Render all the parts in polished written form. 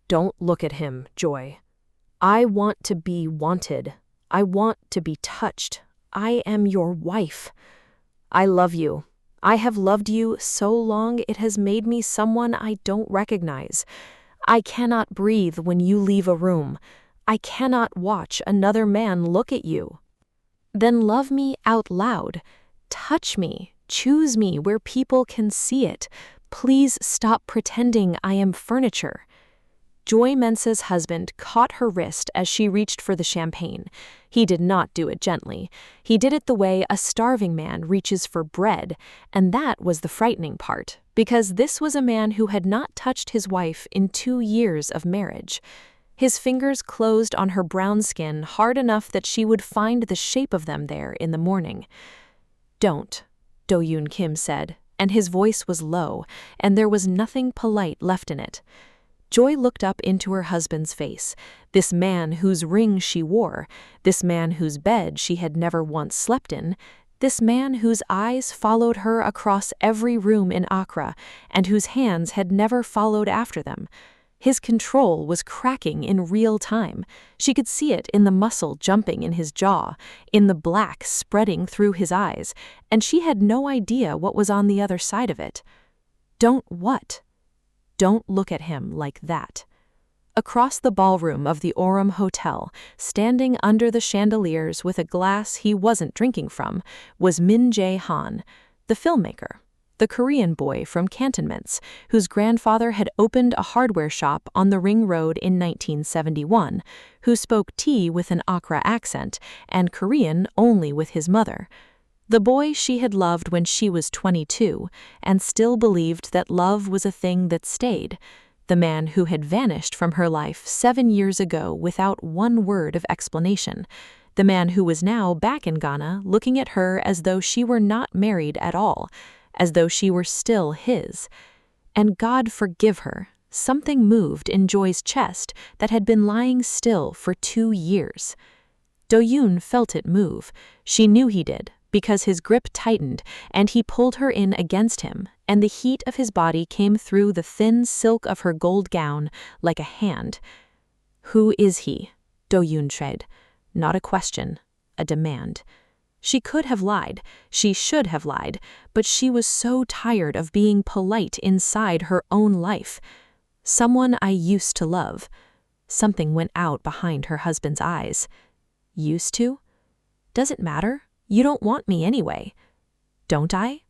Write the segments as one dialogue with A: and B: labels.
A: Don't look at him, Joy. I want to be wanted. I want to be touched. I am your wife. I love you. I have loved you so long it has made me someone I don't recognize. I cannot breathe when you leave a room. I cannot watch another man look at you. Then love me out loud. Touch me. Choose me where people can see it. Please stop pretending I am furniture. Joy Mensah's husband caught her wrist as she reached for the champagne. He did not do it gently. He did it the way a starving man reaches for bread, and that was the frightening part, because this was a man who had not touched his wife in 2 years of marriage. His fingers closed on her brown skin hard enough that she would find the shape of them there in the morning. "Don't," Do-yoon Kim said, and his voice was low, and there was nothing polite left in it. Joy looked up into her husband's face, this man whose ring she wore, this man whose bed she had never once slept in, this man whose eyes followed her across every room in Accra, and whose hands had never followed after them. His control was cracking in real time. She could see it in the muscle jumping in his jaw, in the black spreading through his eyes, and she had no idea what was on the other side of it. Don't what? Don't look at him like that. Across the ballroom of the Orem Hotel, standing under the chandeliers with a glass he wasn't drinking from, was Min Jae-han, the filmmaker, the Korean boy from Cantonments, whose grandfather had opened a hardware shop on the Ring Road in 1971, who spoke T with an Accra accent and Korean only with his mother. The boy she had loved when she was 22 and still believed that love was a thing that stayed. The man who had vanished from her life 7 years ago without one word of explanation. The man who was now back in Ghana looking at her as though she were not married at all, as though she were still his. And God forgive her, something moved in Joy's chest that had been lying still for 2 years. Do-yoon felt it move. She knew he did, because his grip tightened and he pulled her in against him, and the heat of his body came through the thin silk of her gold gown like a hand. "Who is he?" Do-yoon said. Not a question, a demand. She could have lied, she should have lied, but she was so tired of being polite inside her own life. "Someone I used to love." Something went out behind her husband's eyes. "Used to? Does it matter? You don't want me anyway." "Don't I?"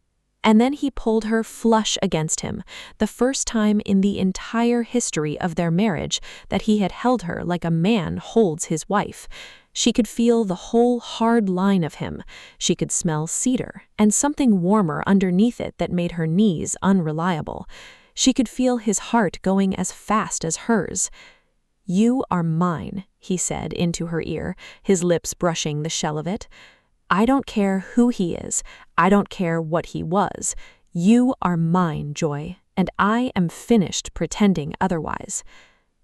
A: And then he pulled her flush against him, the first time in the entire history of their marriage that he had held her like a man holds his wife. She could feel the whole hard line of him. She could smell cedar and something warmer underneath it that made her knees unreliable. She could feel his heart going as fast as hers. "You are mine," he said into her ear, his lips brushing the shell of it. "I don't care who he is. I don't care what he was. You are mine, Joy, and I am finished pretending otherwise."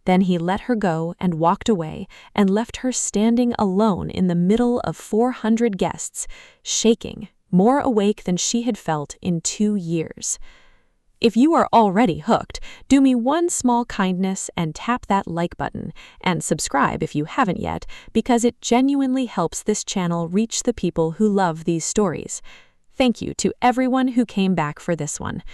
A: Then he let her go and walked away and left her standing alone in the middle of 400 guests, shaking, more awake than she had felt in 2 years. If you are already hooked, do me one small kindness and tap that like button, and subscribe if you haven't yet, because it genuinely helps this channel reach the people who love these stories. Thank you to everyone who came back for this one.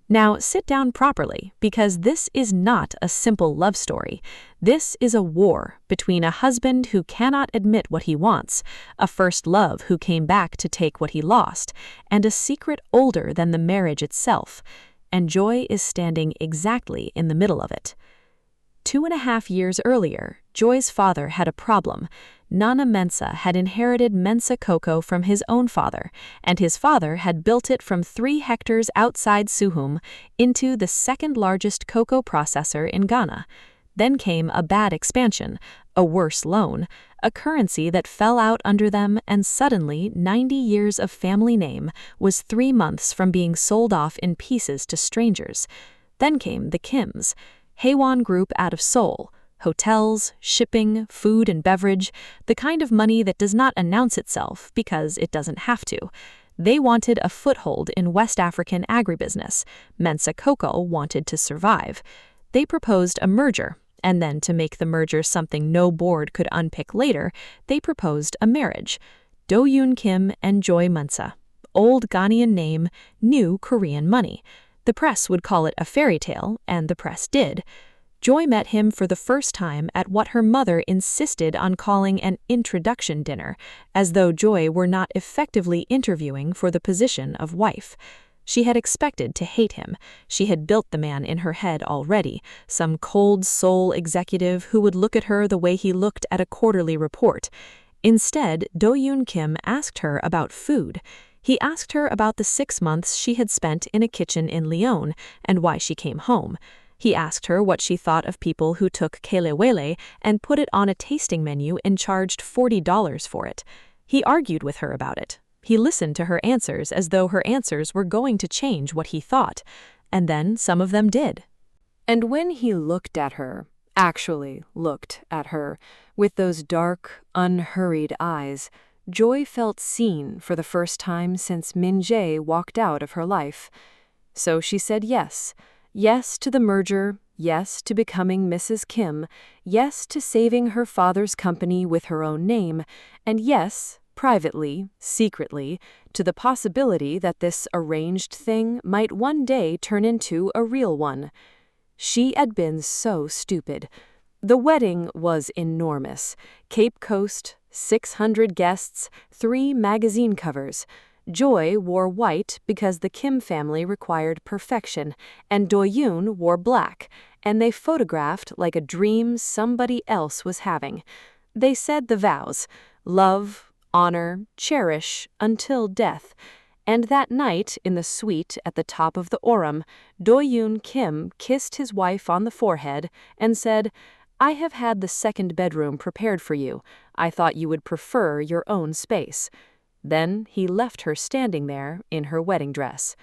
A: Now sit down properly, because this is not a simple love story. This is a war between a husband who cannot admit what he wants, a first love who came back to take what he lost, and a secret older than the marriage itself. And Joy is standing exactly in the middle of it. 2.5 years earlier, Joy's father had a problem. Nana Mensah had inherited Mensah cocoa from his own father, and his father had built it from 3 hectares outside Suhum into the second largest cocoa processor in Ghana. Then came a bad expansion, a worse loan, a currency that fell out under them, and suddenly 90 years of family name was 3 months from being sold off in pieces to strangers. Then came the Kims, Haewon Group out of Seoul, hotels, shipping, food and beverage, the kind of money that does not announce itself because it doesn't have to. They wanted a foothold in West African agribusiness. Mensah Cocoa wanted to survive. They proposed a merger, And then, to make the merger something no board could unpick later, they proposed a marriage. Do-yoon Kim and Joy Mensah. Old Ghanaian name, new Korean money. The press would call it a fairy tale, and the press did. Joy met him for the first time at what her mother insisted on calling an introduction dinner, as though Joy were not effectively interviewing for the position of wife. She had expected to hate him. She had built the man in her head already, some cold soul executive who would look at her the way he looked at a quarterly report. Instead, Do-yoon Kim asked her about food. He asked her about the 6 months she had spent in a kitchen in Lyon and why she came home. He asked her what she thought of people who took kelewele and put it on a tasting menu and charged $40 for it. He argued with her about it. He listened to her answers as though her answers were going to change what he thought. And then some of them did. And when he looked at her, actually looked at her, with those dark, unhurried eyes, Joy felt seen for the first time since Min-jae walked out of her life. So she said yes. Yes to the merger, yes to becoming Mrs. Kim, yes to saving her father's company with her own name, and yes, privately, secretly, to the possibility that this arranged thing might one day turn into a real one. She had been so stupid. The wedding was enormous. Cape Coast, 600 guests, 3 magazine covers. Joy wore white because the Kim family required perfection, and Do-yoon wore black, and they photographed like a dream somebody else was having. They said the vows: love, honor, cherish, until death. And that night, in the suite at the top of the Orem, Do-yoon Kim kissed his wife on the forehead and said, "I have had the second bedroom prepared for you. I thought you would prefer your own space." Then he left her standing there in her wedding dress.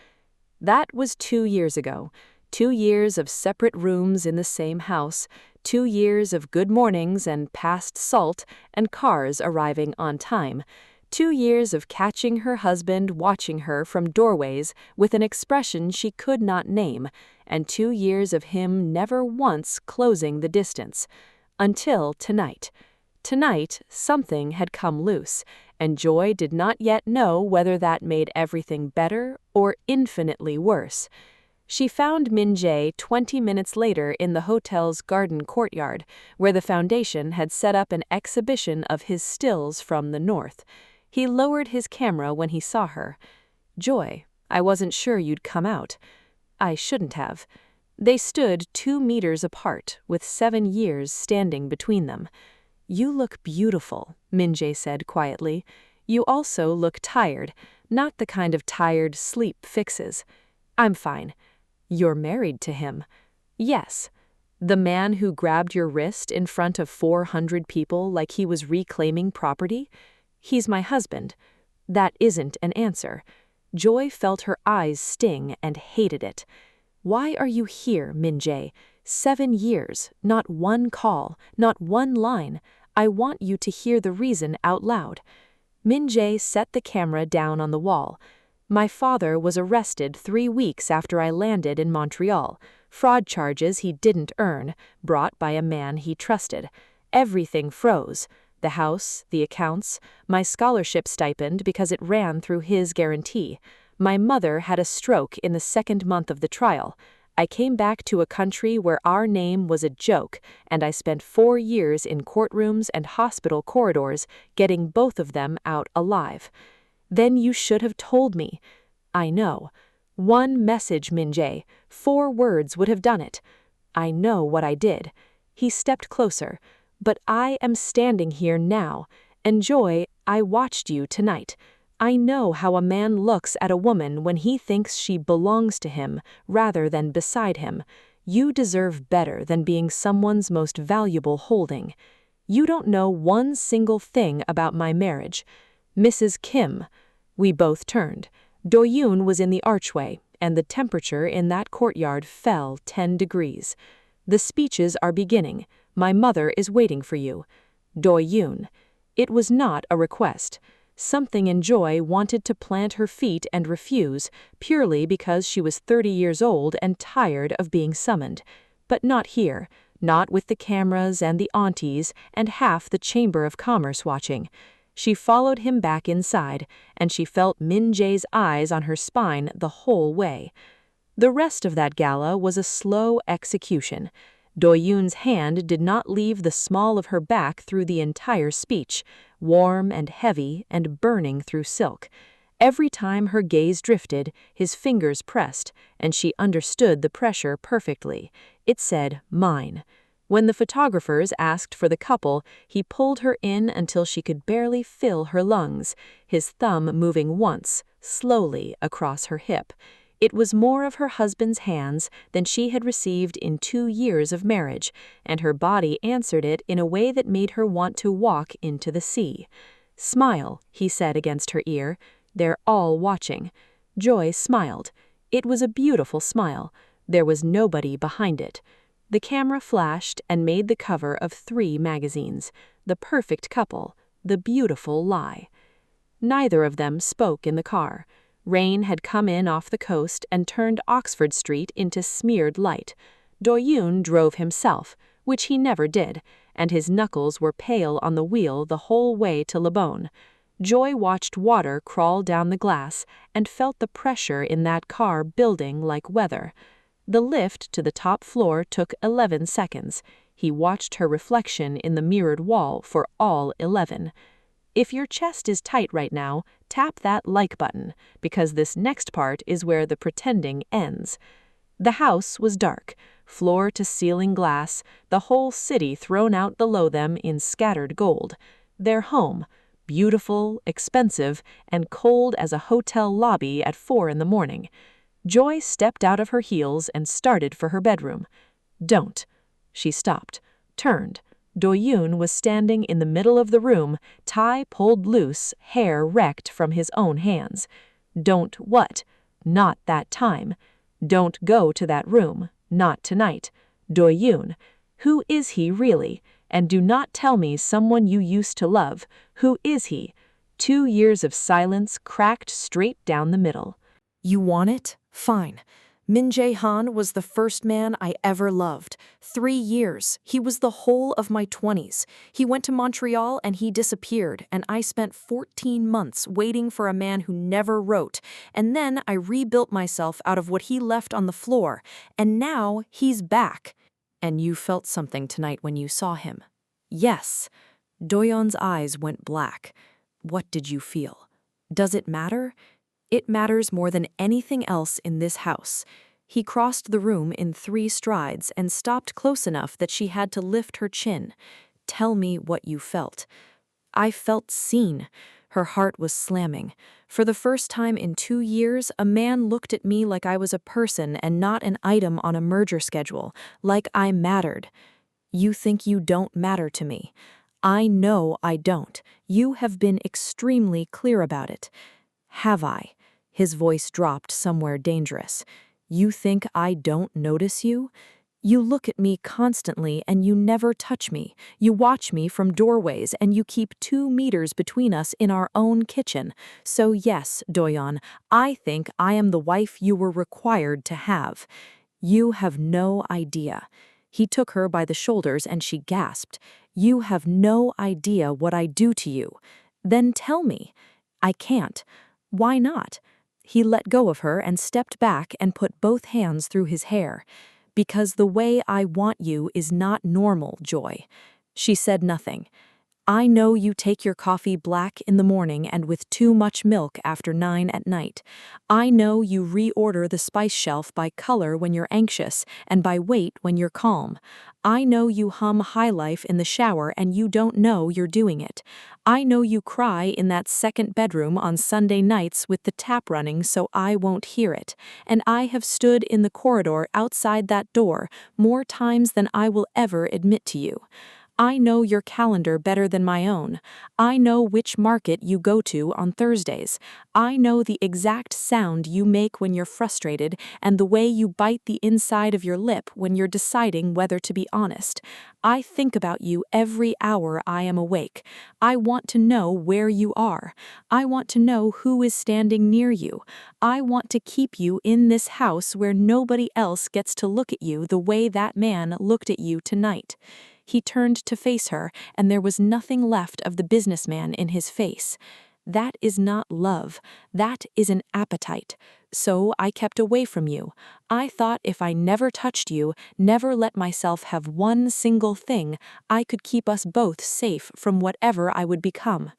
A: That was 2 years ago. 2 years of separate rooms in the same house, 2 years of good mornings and passed salt and cars arriving on time, 2 years of catching her husband watching her from doorways with an expression she could not name, and 2 years of him never once closing the distance. Until tonight. Tonight, something had come loose, and Joy did not yet know whether that made everything better or infinitely worse. She found Min-jae 20 minutes later in the hotel's garden courtyard, where the foundation had set up an exhibition of his stills from the north. He lowered his camera when he saw her. "Joy, I wasn't sure you'd come out." "I shouldn't have." They stood 2 meters apart, with 7 years standing between them. "You look beautiful," Min-jae said quietly. "You also look tired, not the kind of tired sleep fixes." "I'm fine." "You're married to him." "Yes." "The man who grabbed your wrist in front of 400 people like he was reclaiming property?" "He's my husband." That isn't an answer. Joy felt her eyes sting and hated it. "Why are you here, Min-jae? 7 years, not one call, not one line. I want you to hear the reason out loud." Min-jae set the camera down on the wall. "My father was arrested 3 weeks after I landed in Montreal. Fraud charges he didn't earn, brought by a man he trusted. Everything froze. The house, the accounts, my scholarship stipend because it ran through his guarantee. My mother had a stroke in the 2nd month of the trial. I came back to a country where our name was a joke, and I spent 4 years in courtrooms and hospital corridors getting both of them out alive." "Then you should have told me." "I know. 1 message, Min-jae. 4 words would have done it." "I know what I did." He stepped closer. "But I am standing here now. And Joy, I watched you tonight. I know how a man looks at a woman when he thinks she belongs to him rather than beside him. You deserve better than being someone's most valuable holding. You don't know one single thing about my marriage. Mrs. Kim." We both turned. Do-yoon was in the archway, and the temperature in that courtyard fell 10 degrees. "The speeches are beginning. My mother is waiting for you." Do-yoon. It was not a request. Something in Joy wanted to plant her feet and refuse, purely because she was 30 years old and tired of being summoned. But not here, not with the cameras and the aunties and half the Chamber of Commerce watching. She followed him back inside, and she felt Min Jae's eyes on her spine the whole way. The rest of that gala was a slow execution. Do-yoon's hand did not leave the small of her back through the entire speech, warm and heavy and burning through silk. Every time her gaze drifted, his fingers pressed, and she understood the pressure perfectly. It said, "Mine." When the photographers asked for the couple, he pulled her in until she could barely fill her lungs, his thumb moving once, slowly, across her hip. It was more of her husband's hands than she had received in 2 years of marriage, and her body answered it in a way that made her want to walk into the sea. "Smile," he said against her ear. "They're all watching." Joy smiled. It was a beautiful smile. There was nobody behind it. The camera flashed and made the cover of 3 magazines. The perfect couple, the beautiful lie. Neither of them spoke in the car. Rain had come in off the coast and turned Oxford Street into smeared light. Do-yoon drove himself, which he never did, and his knuckles were pale on the wheel the whole way to Lebon. Joy watched water crawl down the glass and felt the pressure in that car building like weather. The lift to the top floor took 11 seconds. He watched her reflection in the mirrored wall for all 11. If your chest is tight right now, tap that like button, because this next part is where the pretending ends. The house was dark, floor to ceiling glass, the whole city thrown out below them in scattered gold. Their home, beautiful, expensive, and cold as a hotel lobby at 4 in the morning. Joy stepped out of her heels and started for her bedroom. "Don't." She stopped, turned. Do-yoon was standing in the middle of the room, tie pulled loose, hair wrecked from his own hands. "Don't what?" "Not that time." "Don't go to that room. Not tonight." "Do-yoon, who is he really? And do not tell me someone you used to love. Who is he?" 2 years of silence cracked straight down the middle.
B: You want it? Fine. Min Jae-han was the first man I ever loved. 3 years. He was the whole of my 20s. He went to Montreal and he disappeared, and I spent 14 months waiting for a man who never wrote. And then I rebuilt myself out of what he left on the floor. And now he's back. And you felt something tonight when you saw him. Yes. Do-yeon's eyes went black. What did you feel? Does it matter? It matters more than anything else in this house. He crossed the room in 3 strides and stopped close enough that she had to lift her chin. Tell me what you felt. I felt seen. Her heart was slamming. For the first time in 2 years, a man looked at me like I was a person and not an item on a merger schedule, like I mattered. You think you don't matter to me. I know I don't. You have been extremely clear about it. Have I? His voice dropped somewhere dangerous. You think I don't notice you? You look at me constantly and you never touch me. You watch me from doorways and you keep 2 meters between us in our own kitchen. So yes, Do-yeon, I think I am the wife you were required to have. You have no idea. He took her by the shoulders and she gasped. You have no idea what I do to you. Then tell me. I can't. Why not? He let go of her and stepped back and put both hands through his hair. Because the way I want you is not normal, Joy. She said nothing. I know you take your coffee black in the morning and with too much milk after 9 at night. I know you reorder the spice shelf by color when you're anxious and by weight when you're calm. I know you hum High Life in the shower and you don't know you're doing it. I know you cry in that second bedroom on Sunday nights with the tap running so I won't hear it. And I have stood in the corridor outside that door more times than I will ever admit to you. I know your calendar better than my own. I know which market you go to on Thursdays. I know the exact sound you make when you're frustrated and the way you bite the inside of your lip when you're deciding whether to be honest. I think about you every hour I am awake. I want to know where you are. I want to know who is standing near you. I want to keep you in this house where nobody else gets to look at you the way that man looked at you tonight. He turned to face her, and there was nothing left of the businessman in his face. That is not love. That is an appetite. So I kept away from you. I thought if I never touched you, never let myself have one single thing, I could keep us both safe from whatever I would become.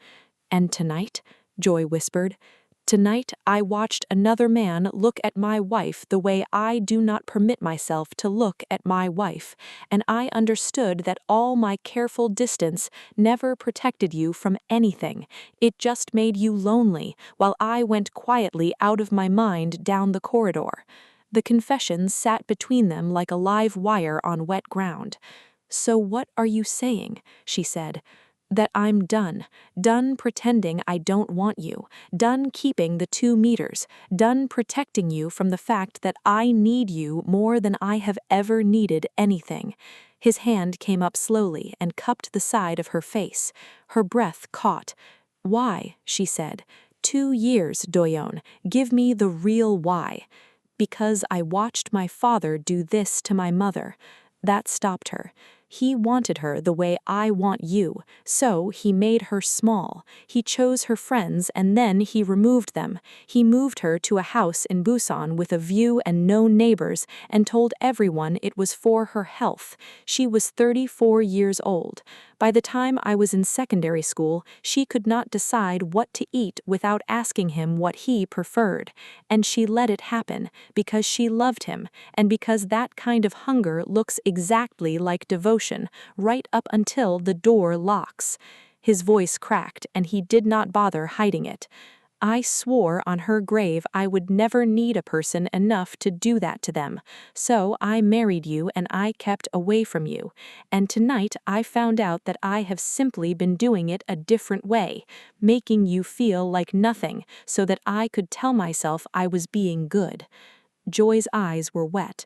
B: And tonight, Joy whispered, tonight I watched another man look at my wife the way I do not permit myself to look at my wife, and I understood that all my careful distance never protected you from anything. It just made you lonely, while I went quietly out of my mind down the corridor. The confession sat between them like a live wire on wet ground. So what are you saying? She said. That I'm done pretending I don't want you, done keeping the 2 meters, done protecting you from the fact that I need you more than I have ever needed anything. His hand came up slowly and cupped the side of her face. Her breath caught. Why? She said. 2 years, Doyon. Give me the real why. Because I watched my father do this to my mother. That stopped her. He wanted her the way I want you, so he made her small. He chose her friends and then he removed them. He moved her to a house in Busan with a view and no neighbors and told everyone it was for her health. She was 34 years old. By the time I was in secondary school, she could not decide what to eat without asking him what he preferred. And she let it happen because she loved him and because that kind of hunger looks exactly like devotion, right up until the door locks. His voice cracked and he did not bother hiding it. I swore on her grave I would never need a person enough to do that to them. So I married you and I kept away from you. And tonight I found out that I have simply been doing it a different way, making you feel like nothing so that I could tell myself I was being good. Joy's eyes were wet.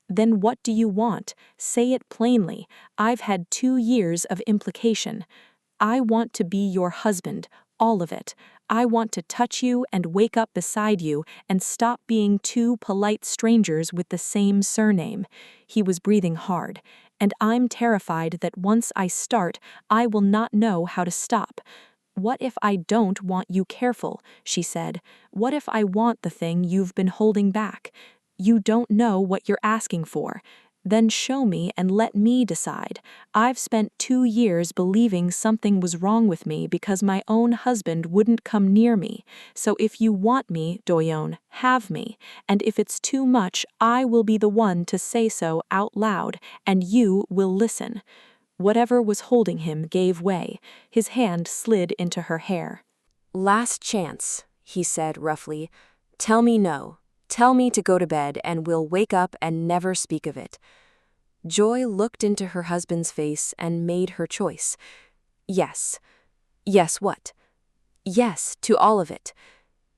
B: Then what do you want? Say it plainly. I've had 2 years of implication. I want to be your husband, all of it. I want to touch you and wake up beside you and stop being 2 polite strangers with the same surname. He was breathing hard. And I'm terrified that once I start, I will not know how to stop. What if I don't want you careful? She said. What if I want the thing you've been holding back? You don't know what you're asking for. Then show me and let me decide. I've spent 2 years believing something was wrong with me because my own husband wouldn't come near me. So if you want me, Doyon, have me. And if it's too much, I will be the one to say so out loud, and you will listen. Whatever was holding him gave way. His hand slid into her hair.
A: Last chance, he said roughly. Tell me no. Tell me to go to bed and we'll wake up and never speak of it. Joy looked into her husband's face and made her choice. Yes. Yes, what? Yes, to all of it.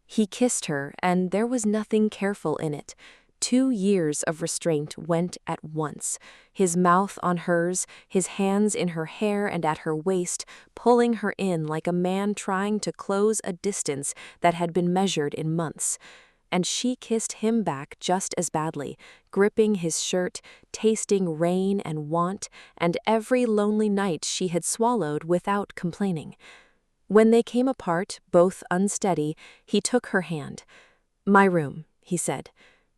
A: He kissed her, and there was nothing careful in it. 2 years of restraint went at once, his mouth on hers, his hands in her hair and at her waist, pulling her in like a man trying to close a distance that had been measured in months. And she kissed him back just as badly, gripping his shirt, tasting rain and want, and every lonely night she had swallowed without complaining. When they came apart, both unsteady, he took her hand. My room, he said.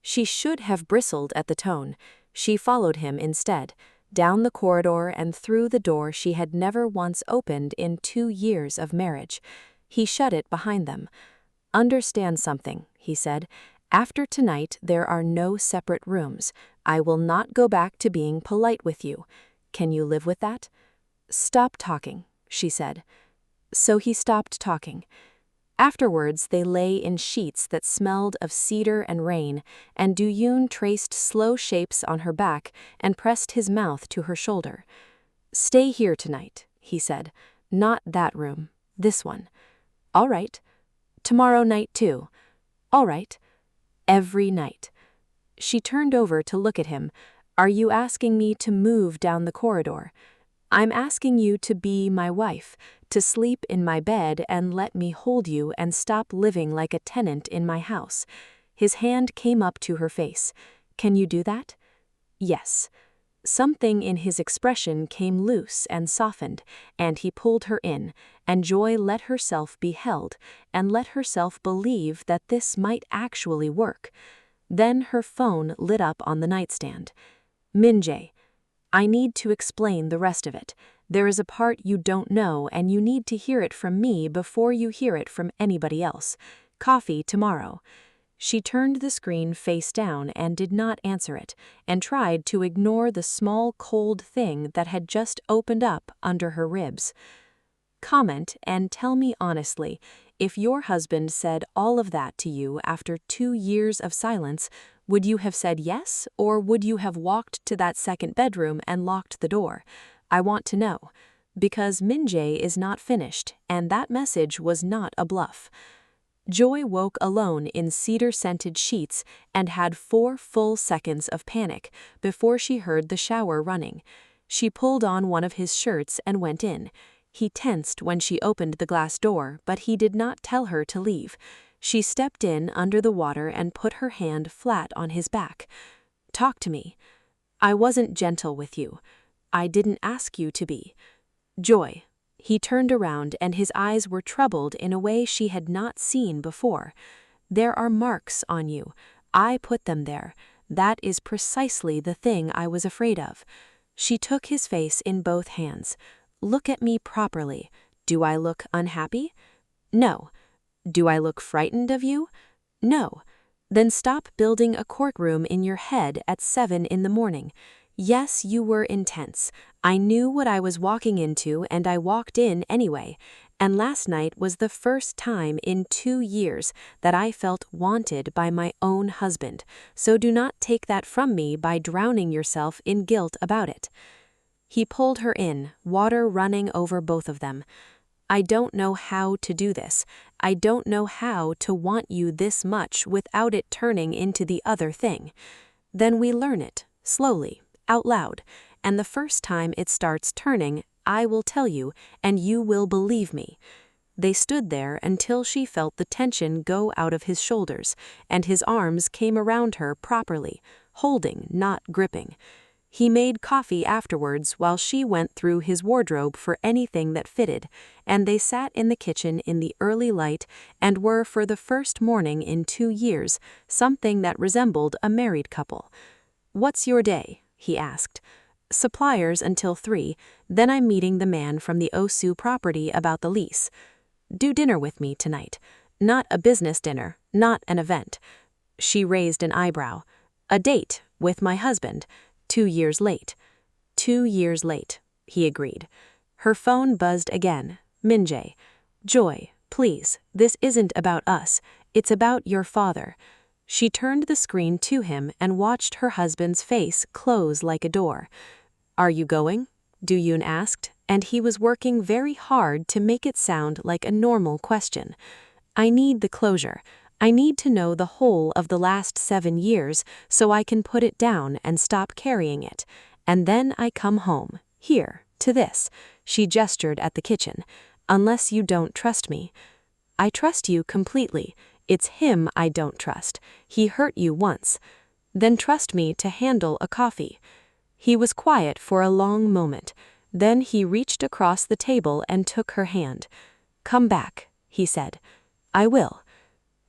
A: She should have bristled at the tone. She followed him instead, down the corridor and through the door she had never once opened in 2 years of marriage. He shut it behind them. Understand something, he said. After tonight, there are no separate rooms. I will not go back to being polite with you. Can you live with that? Stop talking, she said. So he stopped talking. Afterwards, they lay in sheets that smelled of cedar and rain, and Doyon traced slow shapes on her back and pressed his mouth to her shoulder.
B: Stay here tonight, he said. Not that room. This one. All right. Tomorrow night too. All right. Every night. She turned over to look at him. Are you asking me to move down the corridor? I'm asking you to be my wife, to sleep in my bed and let me hold you and stop living like a tenant in my house. His hand came up to her face. Can you do that? Yes. Something in his expression came loose and softened, and he pulled her in, and Joy let herself be held, and let herself believe that this might actually work. Then her phone lit up on the nightstand. Mensah, I need to explain the rest of it. There is a part you don't know, and you need to hear it from me before you hear it from anybody else. Coffee tomorrow. She turned the screen face down and did not answer it, and tried to ignore the small cold thing that had just opened up under her ribs. Comment and tell me honestly, if your husband said all of that to you after 2 years of silence, would you have said yes, or would you have walked to that second bedroom and locked the door? I want to know, because Mensah is not finished, and that message was not a bluff. Joy woke alone in cedar-scented sheets and had 4 full seconds of panic before she heard the shower running. She pulled on one of his shirts and went in. He tensed when she opened the glass door, but he did not tell her to leave. She stepped in under the water and put her hand flat on his back. Talk to me. I wasn't gentle with you. I didn't ask you to be. Joy. He turned around and his eyes were troubled in a way she had not seen before. There are marks on you. I put them there. That is precisely the thing I was afraid of. She took his face in both hands. Look at me properly. Do I look unhappy? No. Do I look frightened of you? No. Then stop building a courtroom in your head at 7 in the morning. Yes, you were intense. I knew what I was walking into and I walked in anyway. And last night was the first time in 2 years that I felt wanted by my own husband. So do not take that from me by drowning yourself in guilt about it. He pulled her in, water running over both of them. I don't know how to do this. I don't know how to want you this much without it turning into the other thing. Then we learn it, slowly, out loud, and the first time it starts turning, I will tell you, and you will believe me. They stood there until she felt the tension go out of his shoulders, and his arms came around her properly, holding, not gripping. He made coffee afterwards while she went through his wardrobe for anything that fitted, and they sat in the kitchen in the early light and were for the first morning in 2 years something that resembled a married couple. What's your day? He asked. Suppliers until 3, then I'm meeting the man from the Osu property about the lease. Do dinner with me tonight. Not a business dinner, not an event. She raised an eyebrow. A date with my husband. 2 years late. 2 years late, he agreed. Her phone buzzed again. Mensah. Joy, please, this isn't about us. It's about your father. She turned the screen to him and watched her husband's face close like a door. Are you going? Duyun asked, and he was working very hard to make it sound like a normal question. I need the closure. I need to know the whole of the last 7 years so I can put it down and stop carrying it. And then I come home, here, to this. She gestured at the kitchen. Unless you don't trust me. I trust you completely. It's him I don't trust. He hurt you once. Then trust me to handle a coffee. He was quiet for a long moment. Then he reached across the table and took her hand. Come back, he said. I will.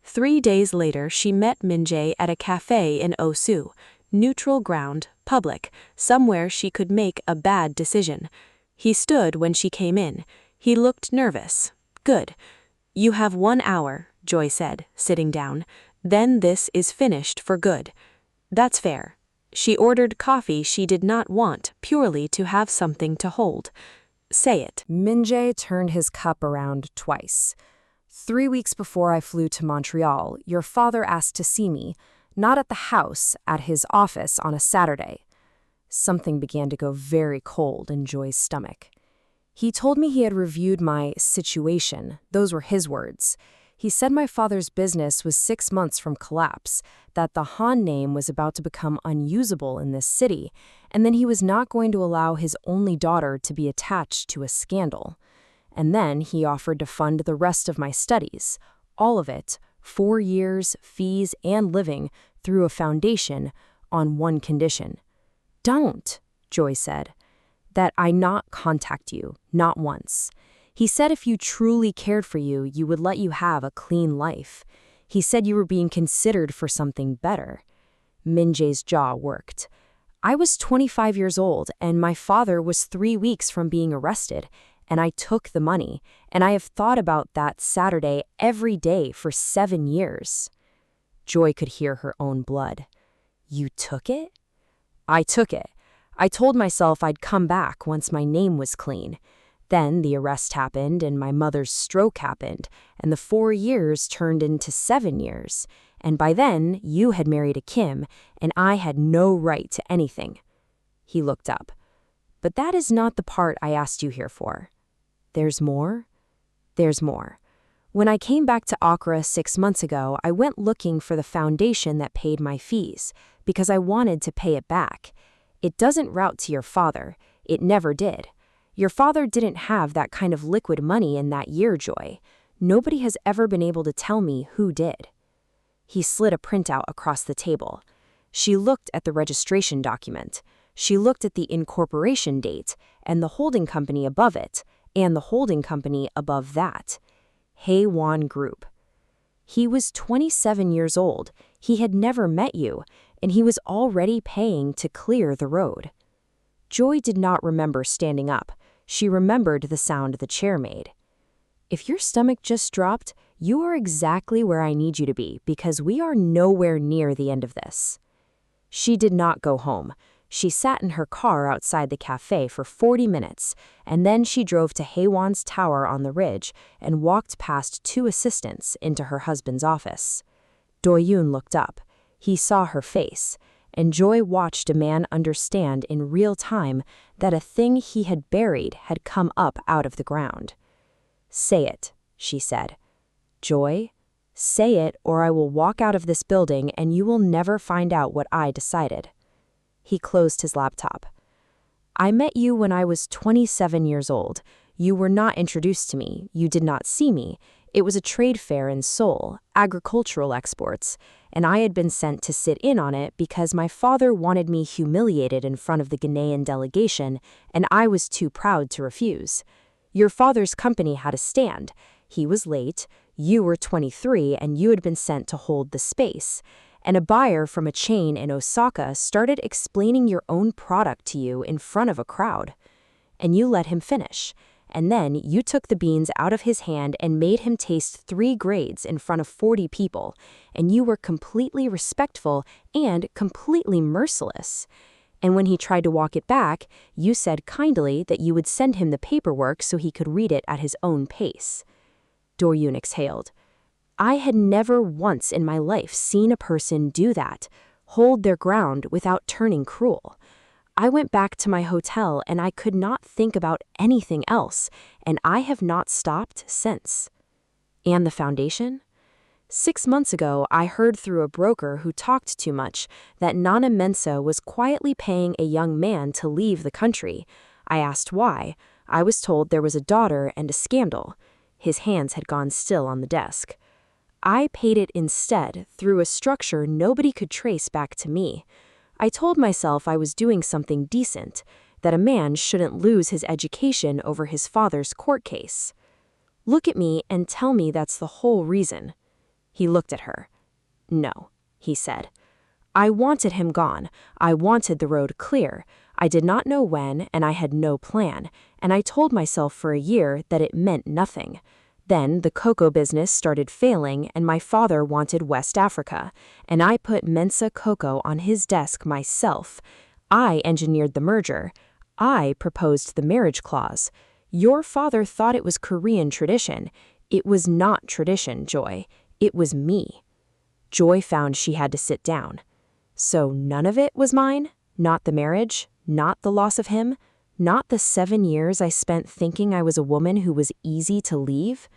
B: 3 days later, she met Mensah at a café in Osu, neutral ground, public, somewhere she could make a bad decision. He stood when she came in. He looked nervous. Good. You have 1 hour, Joy said, sitting down. Then this is finished for good. That's fair. She ordered coffee she did not want, purely to have something to hold. Say it.
A: Mensah turned his cup around twice. 3 weeks before I flew to Montreal, your father asked to see me, not at the house, at his office on a Saturday. Something began to go very cold in Joy's stomach. He told me he had reviewed my situation. Those were his words. He said my father's business was 6 months from collapse, that the Han name was about to become unusable in this city, and then he was not going to allow his only daughter to be attached to a scandal. And then he offered to fund the rest of my studies, all of it, 4 years, fees, and living, through a foundation, on one condition. "Don't," Joy said, "that I not contact you, not once. He said if you truly cared for you, you would let you have a clean life. He said you were being considered for something better." Minjae's jaw worked. I was 25 years old, and my father was 3 weeks from being arrested, and I took the money, and I have thought about that Saturday every day for 7 years. Joy could hear her own blood. "You took it?" "I took it. I told myself I'd come back once my name was clean. Then the arrest happened and my mother's stroke happened, and the 4 years turned into 7 years. And by then, you had married a Kim, and I had no right to anything." He looked up. "But that is not the part I asked you here for." "There's more?" "There's more. When I came back to Accra 6 months ago, I went looking for the foundation that paid my fees, because I wanted to pay it back. It doesn't route to your father. It never did. Your father didn't have that kind of liquid money in that year, Joy. Nobody has ever been able to tell me who did." He slid a printout across the table. She looked at the registration document. She looked at the incorporation date, and the holding company above it, and the holding company above that. Heir Group. He was 27 years old. He had never met you, and he was already paying to clear the road. Joy did not remember standing up. She remembered the sound the chair made. "If your stomach just dropped, you are exactly where I need you to be, because we are nowhere near the end of this." She did not go home. She sat in her car outside the café for 40 minutes, and then she drove to Haewon's tower on the ridge and walked past 2 assistants into her husband's office. Do-yoon looked up. He saw her face, and Joy watched a man understand in real time that a thing he had buried had come up out of the ground. "Say it," she said. "Joy, say it, or I will walk out of this building and you will never find out what I decided." He closed his laptop. "I met you when I was 27 years old. You were not introduced to me. You did not see me. It was a trade fair in Seoul, agricultural exports, and I had been sent to sit in on it because my father wanted me humiliated in front of the Ghanaian delegation, and I was too proud to refuse. Your father's company had a stand. He was late. You were 23, and you had been sent to hold the space. And a buyer from a chain in Osaka started explaining your own product to you in front of a crowd. And you let him finish. And then you took the beans out of his hand and made him taste 3 grades in front of 40 people. And you were completely respectful and completely merciless. And when he tried to walk it back, you said kindly that you would send him the paperwork so he could read it at his own pace." Do-yoon exhaled. "I had never once in my life seen a person do that, hold their ground without turning cruel. I went back to my hotel and I could not think about anything else, and I have not stopped since." "And the foundation?" 6 months ago, I heard through a broker who talked too much that Nana Mensah was quietly paying a young man to leave the country. I asked why. I was told there was a daughter and a scandal. His hands had gone still on the desk. I paid it instead through a structure nobody could trace back to me. I told myself I was doing something decent, that a man shouldn't lose his education over his father's court case. Look at me and tell me that's the whole reason." He looked at her. "No," he said. "I wanted him gone. I wanted the road clear. I did not know when, and I had no plan, and I told myself for a year that it meant nothing. Then the cocoa business started failing, and my father wanted West Africa, and I put Mensah Cocoa on his desk myself. I engineered the merger. I proposed the marriage clause. Your father thought it was Korean tradition. It was not tradition, Joy. It was me." Joy found she had to sit down. "So none of it was mine? Not the marriage? Not the loss of him, not the 7 years I spent thinking I was a woman who was easy to leave.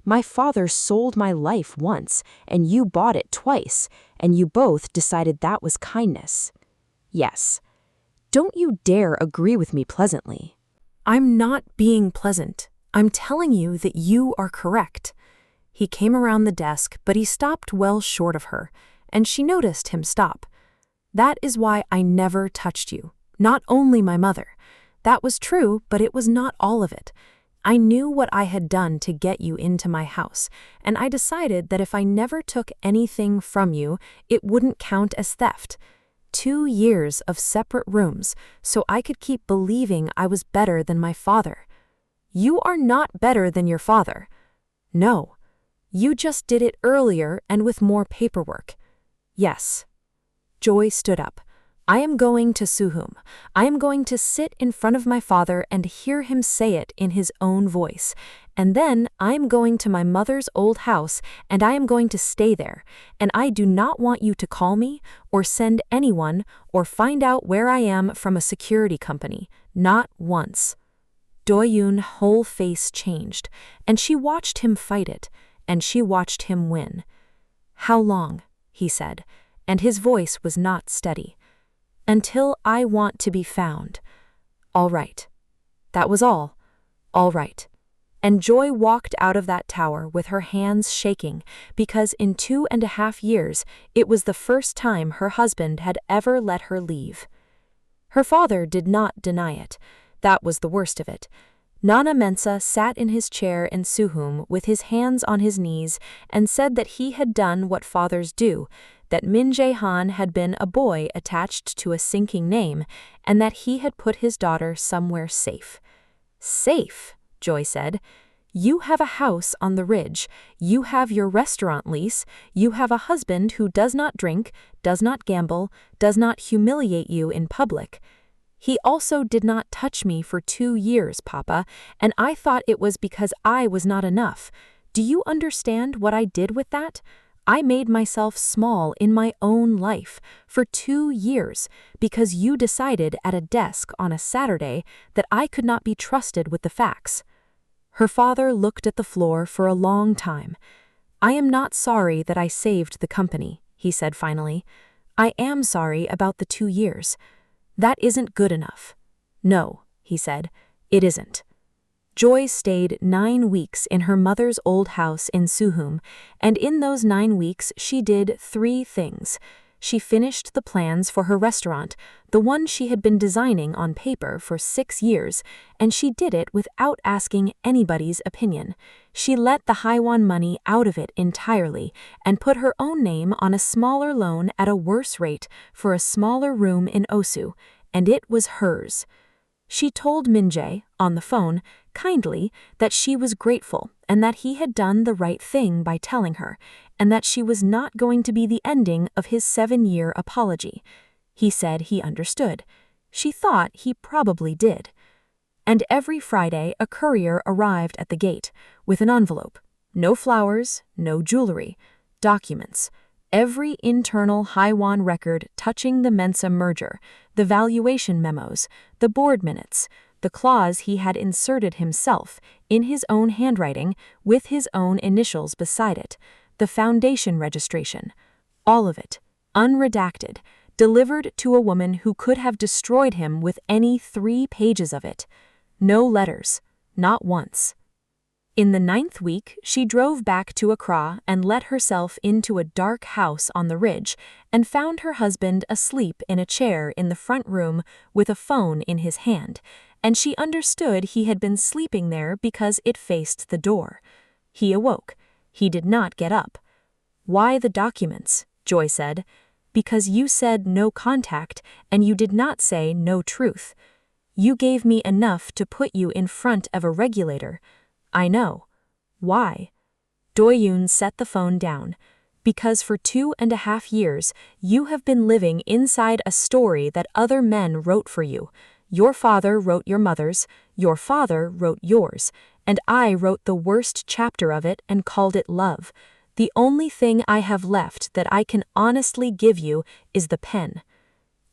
A: My father sold my life once, and you bought it twice, and you both decided that was kindness. Yes. Don't you dare agree with me pleasantly.
B: I'm not being pleasant. I'm telling you that you are correct. He came around the desk, but he stopped well short of her, and she noticed him stop. That is why I never touched you. Not only my mother. That was true, but it was not all of it. I knew what I had done to get you into my house, and I decided that if I never took anything from you, it wouldn't count as theft. 2 years of separate rooms, so I could keep believing I was better than my father. You are not better than your father. No. You just did it earlier and with more paperwork. Yes. Joy stood up. I am going to sue him. I am going to sit in front of my father and hear him say it in his own voice. And then I am going to my mother's old house and I am going to stay there. And I do not want you to call me or send anyone or find out where I am from a security company. Not once. Do-yoon's whole face changed, and she watched him fight it, and she watched him win. How long? He said, and his voice was not steady. Until I want to be found. All right. That was all. All right. And Joy walked out of that tower with her hands shaking because in 2.5 years it was the first time her husband had ever let her leave. Her father did not deny it. That was the worst of it. Nana Mensah sat in his chair in Suhum with his hands on his knees and said that he had done what fathers do, that Min Jae-han had been a boy attached to a sinking name, and that he had put his daughter somewhere safe. Safe, Joy said. You have a house on the ridge, you have your restaurant lease, you have a husband who does not drink, does not gamble, does not humiliate you in public. He also did not touch me for 2 years, Papa, and I thought it was because I was not enough. Do you understand what I did with that? I made myself small in my own life for 2 years because you decided at a desk on a Saturday that I could not be trusted with the facts. Her father looked at the floor for a long time. I am not sorry that I saved the company, he said finally. I am sorry about the 2 years. That isn't good enough. No, he said, it isn't. Joy stayed 9 weeks in her mother's old house in Suhum, and in those 9 weeks she did 3 things. She finished the plans for her restaurant, the one she had been designing on paper for 6 years, and she did it without asking anybody's opinion. She let the Haiwan money out of it entirely and put her own name on a smaller loan at a worse rate for a smaller room in Osu, and it was hers. She told Min Jae, on the phone, kindly, that she was grateful and that he had done the right thing by telling her, and that she was not going to be the ending of his 7-year apology. He said he understood. She thought he probably did. And every Friday a courier arrived at the gate with an envelope. No flowers, no jewelry, documents. Every internal Haiwan record touching the Mensah merger, the valuation memos, the board minutes, the clause he had inserted himself in his own handwriting with his own initials beside it, the foundation registration, all of it, unredacted, delivered to a woman who could have destroyed him with any 3 pages of it. No letters, not once. In the 9th week, she drove back to Accra and let herself into a dark house on the ridge and found her husband asleep in a chair in the front room with a phone in his hand, and she understood he had been sleeping there because it faced the door. He awoke. He did not get up. Why the documents? Joy said. Because you said no contact and you did not say no truth. You gave me enough to put you in front of a regulator. I know. Why? Do-yoon set the phone down. Because for 2.5 years, you have been living inside a story that other men wrote for you. Your father wrote your mother's, your father wrote yours, and I wrote the worst chapter of it and called it love. The only thing I have left that I can honestly give you is the pen.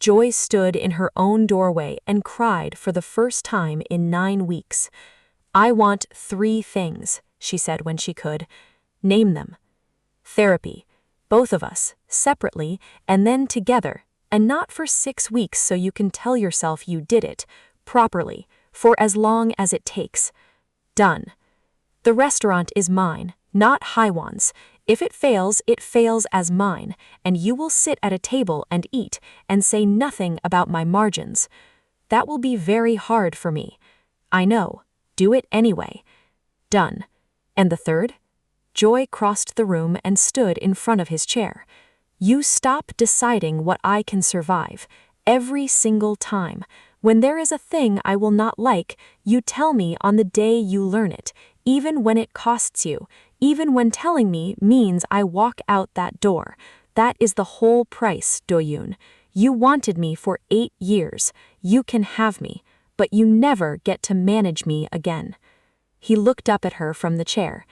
A: Joy stood in her own doorway and cried for the first time in 9 weeks. "I want 3 things," she said when she could. "Name them." "Therapy. Both of us, separately, and then together, and not for 6 weeks so you can tell yourself you did it, properly, for as long as it takes. Done. The restaurant is mine, not Haiwan's. If it fails as mine, and you will sit at a table and eat and say nothing about my margins. That will be very hard for me. I know. Do it anyway. Done. And the third?" Joy crossed the room and stood in front of his chair. "You stop deciding what I can survive. Every single time. When there is a thing I will not like, you tell me on the day you learn it, even when it costs you, even when telling me means I walk out that door. That is the whole price, Do-yoon. You wanted me for 8 years. You can have me, but you never get to manage me again." He looked up at her from the chair.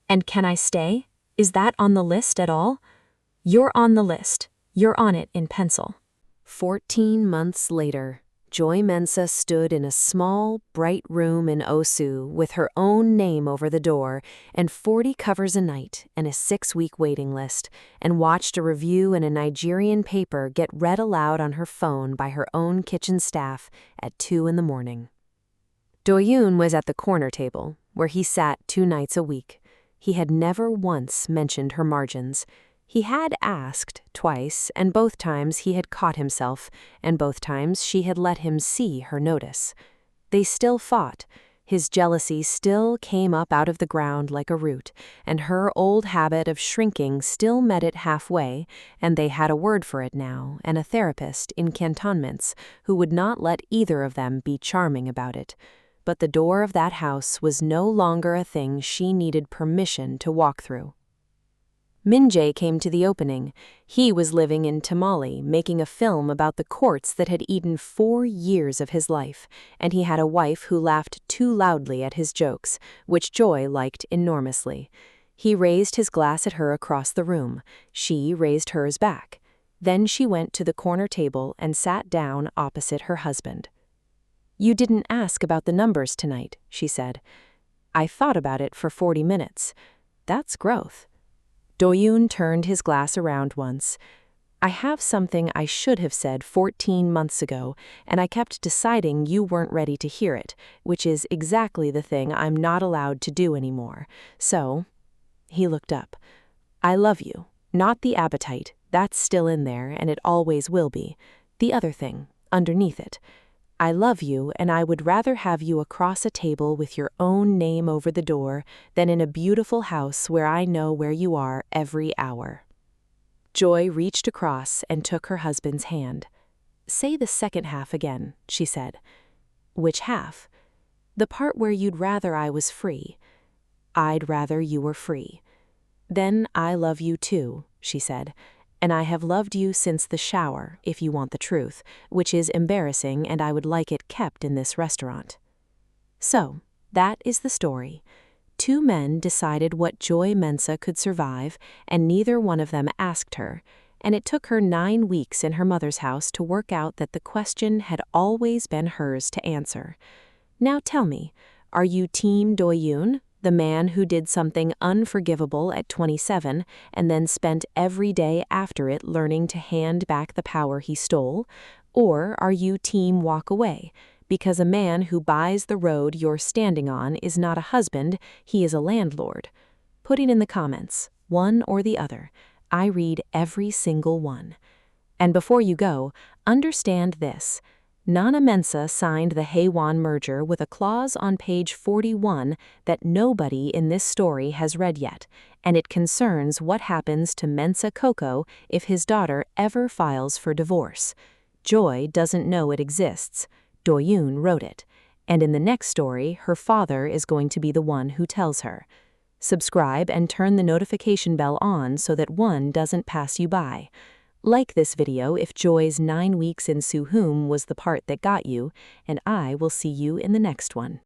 A: "And can I stay? Is that on the list at all?" "You're on the list. You're on it in pencil." 14 months later, Joy Mensah stood in a small, bright room in Osu with her own name over the door and 40 covers a night and a 6-week waiting list, and watched a review in a Nigerian paper get read aloud on her phone by her own kitchen staff at 2 in the morning. Do-yoon was at the corner table, where he sat 2 nights a week. He had never once mentioned her margins. He had asked twice, and both times he had caught himself, and both times she had let him see her notice. They still fought. His jealousy still came up out of the ground like a root, and her old habit of shrinking still met it halfway, and they had a word for it now, and a therapist in cantonments who would not let either of them be charming about it. But the door of that house was no longer a thing she needed permission to walk through. Mensah came to the opening. He was living in Tamale, making a film about the courts that had eaten 4 years of his life, and he had a wife who laughed too loudly at his jokes, which Joy liked enormously. He raised his glass at her across the room. She raised hers back. Then she went to the corner table and sat down opposite her husband. "You didn't ask about the numbers tonight," she said. "I thought about it for 40 minutes. That's growth." Do-yoon turned his glass around once. "I have something I should have said 14 months ago, and I kept deciding you weren't ready to hear it, which is exactly the thing I'm not allowed to do anymore. So," he looked up, "I love you, not the appetite. That's still in there, and it always will be. The other thing, underneath it. I love you, and I would rather have you across a table with your own name over the door than in a beautiful house where I know where you are every hour." Joy reached across and took her husband's hand. "Say the second half again," she said. "Which half?" "The part where you'd rather I was free." "I'd rather you were free." "Then I love you too," she said. "And I have loved you since the shower, if you want the truth, which is embarrassing, and I would like it kept in this restaurant." So, that is the story. 2 men decided what Joy Mensah could survive, and neither one of them asked her, and it took her 9 weeks in her mother's house to work out that the question had always been hers to answer. Now tell me, are you Team Do-yoon, the man who did something unforgivable at 27 and then spent every day after it learning to hand back the power he stole? Or are you Team Walk Away, because a man who buys the road you're standing on is not a husband, he is a landlord? Put it in the comments, one or the other. I read every single one. And before you go, understand this. Nana Mensah signed the Haiwan merger with a clause on page 41 that nobody in this story has read yet, and it concerns what happens to Mensah Coco if his daughter ever files for divorce. Joy doesn't know it exists. Do-yoon wrote it, and in the next story, her father is going to be the one who tells her. Subscribe and turn the notification bell on so that one doesn't pass you by. Like this video if Joy's 9 weeks in Suhum was the part that got you, and I will see you in the next one.